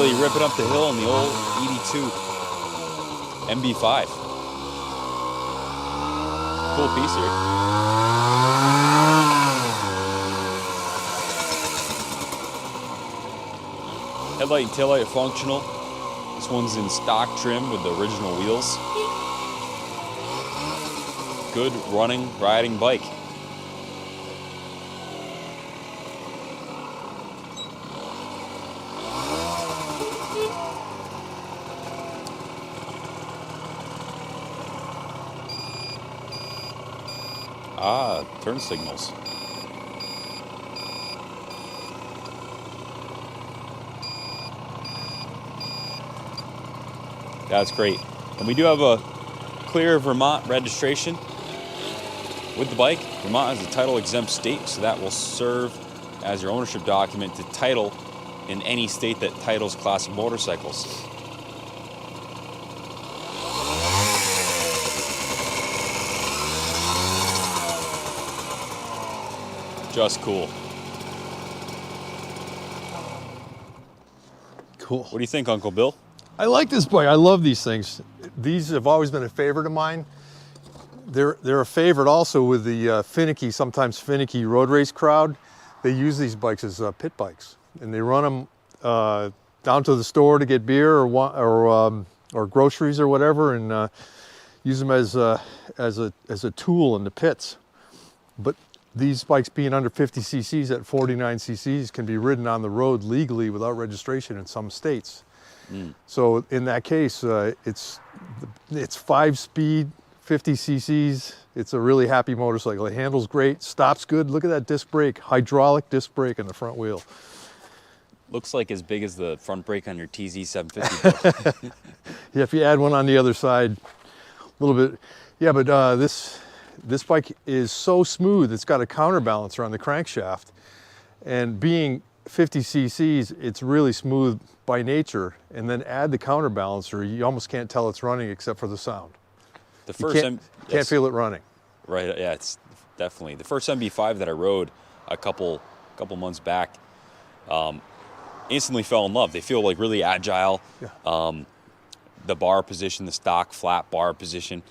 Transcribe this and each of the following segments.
really ripping up the hill in the old 82 MB5. Cool piece here. Headlight and taillight are functional. This one's in stock trim with the original wheels. Good running, riding bike. Ah, turn signals. That's great. And we do have a clear Vermont registration with the bike. Vermont is a title exempt state, so that will serve as your ownership document to title in any state that titles classic motorcycles. Just cool. Cool. What do you think, Uncle Bill? I like this bike. I love these things. These have always been a favorite of mine. They're a favorite also with the sometimes finicky road race crowd. They use these bikes as pit bikes, and they run them down to the store to get beer or groceries or whatever, and use them as a tool in the pits. But these bikes being under 50 cc's at 49 cc's can be ridden on the road legally without registration in some states. So in that case, it's 5-speed, 50 cc's. It's a really happy motorcycle. It handles great, stops good. Look at that disc brake, hydraulic disc brake on the front wheel. Looks like as big as the front brake on your TZ 750. Yeah, if you add one on the other side, a little bit. Yeah, but this bike is so smooth. It's got a counterbalancer on the crankshaft, and being 50 cc's, it's really smooth by nature, and then add the counterbalancer, you almost can't tell it's running except for the sound. The first can't feel it running. Right, yeah, it's definitely. The first MB5 that I rode a couple months back, instantly fell in love. They feel like really agile. Yeah. The bar position, the stock flat bar position,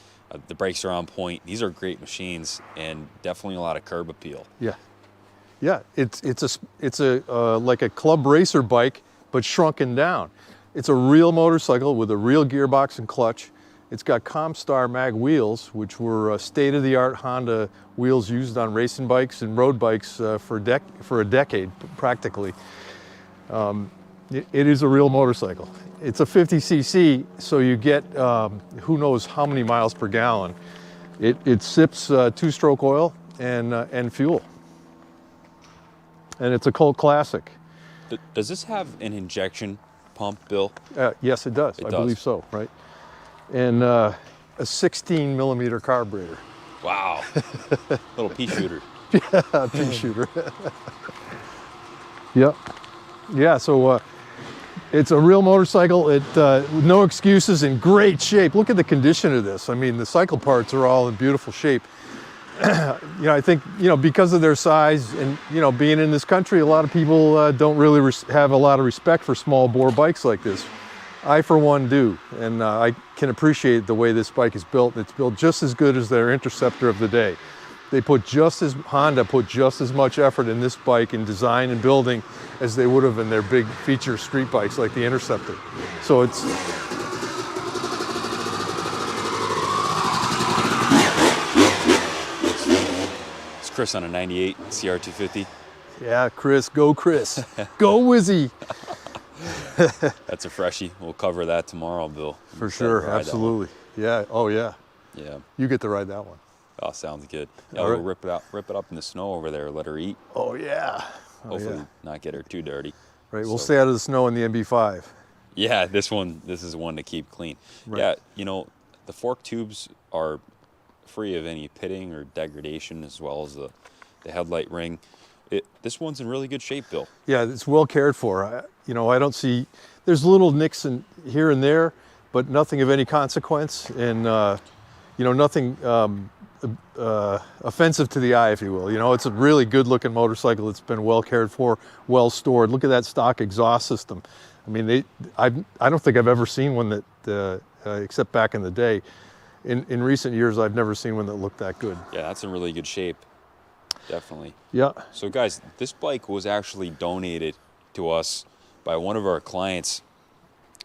the brakes are on point. These are great machines and definitely a lot of curb appeal. Yeah. Yeah, it's like a club racer bike, but shrunken down. It's a real motorcycle with a real gearbox and clutch. It's got Comstar mag wheels, which were state-of-the-art Honda wheels used on racing bikes and road bikes for a decade, practically. It is a real motorcycle. It's a 50 cc, so you get who knows how many miles per gallon. It sips two-stroke oil and fuel. And it's a cult classic. Does this have an injection pump, Bill? Yes, it does. I believe so, right? And a 16 millimeter carburetor. Wow. Little pea shooter. Yeah, pea shooter. Yep. Yeah, so it's a real motorcycle. No excuses, in great shape. Look at the condition of this. I mean, the cycle parts are all in beautiful shape. I think, because of their size and, being in this country, a lot of people don't really have a lot of respect for small bore bikes like this. I, for one, do. And I can appreciate the way this bike is built. It's built just as good as their Interceptor of the day. Honda put just as much effort in this bike in design and building as they would have in their big feature street bikes like the Interceptor. So it's Chris on a 98 CR250. Yeah, Chris, go Chris. Go Wizzy. That's a freshie. We'll cover that tomorrow, Bill. For sure, absolutely. Yeah, oh yeah. Yeah. You get to ride that one. Oh, sounds good. Yeah, All we'll right. rip it up in the snow over there, let her eat. Oh yeah. Hopefully not get her too dirty. Right, we'll stay out of the snow in the MB5. Yeah, this is one to keep clean. Right. Yeah, the fork tubes are free of any pitting or degradation, as well as the headlight ring. This one's in really good shape, Bill. Yeah, it's well cared for. I don't see, there's little nicks here and there, but nothing of any consequence, and nothing offensive to the eye, if you will. It's a really good looking motorcycle. It's been well cared for, well stored. Look at that stock exhaust system. I mean, I don't think I've ever seen one that, except back in the day. In recent years, I've never seen one that looked that good. Yeah, that's in really good shape. Definitely. Yeah. So guys, this bike was actually donated to us by one of our clients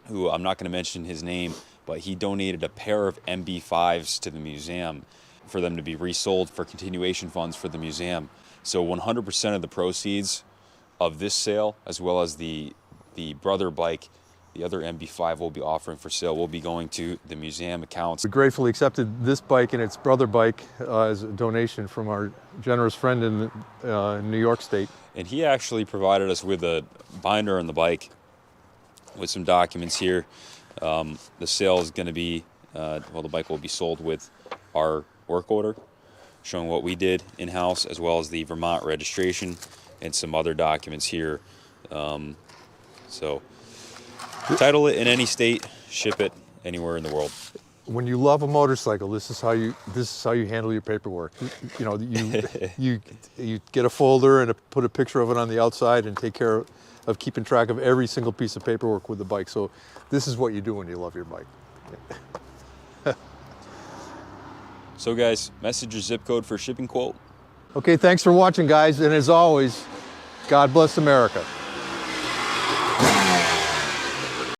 who I'm not going to mention his name, but he donated a pair of MB5s to the museum for them to be resold for continuation funds for the museum. So 100% of the proceeds of this sale, as well as the brother bike, the other MB5 we'll be offering for sale, will be going to the museum accounts. We gratefully accepted this bike and its brother bike as a donation from our generous friend in New York State. And he actually provided us with a binder on the bike with some documents here. The sale is going to be, well, the bike will be sold with our work order, showing what we did in-house, as well as the Vermont registration and some other documents here. So title it in any state, ship it anywhere in the world. When you love a motorcycle, this is how you handle your paperwork. You know, you get a folder and put a picture of it on the outside and take care of keeping track of every single piece of paperwork with the bike. So this is what you do when you love your bike. So guys, message your zip code for shipping quote. Okay, thanks for watching, guys, and as always, God bless America.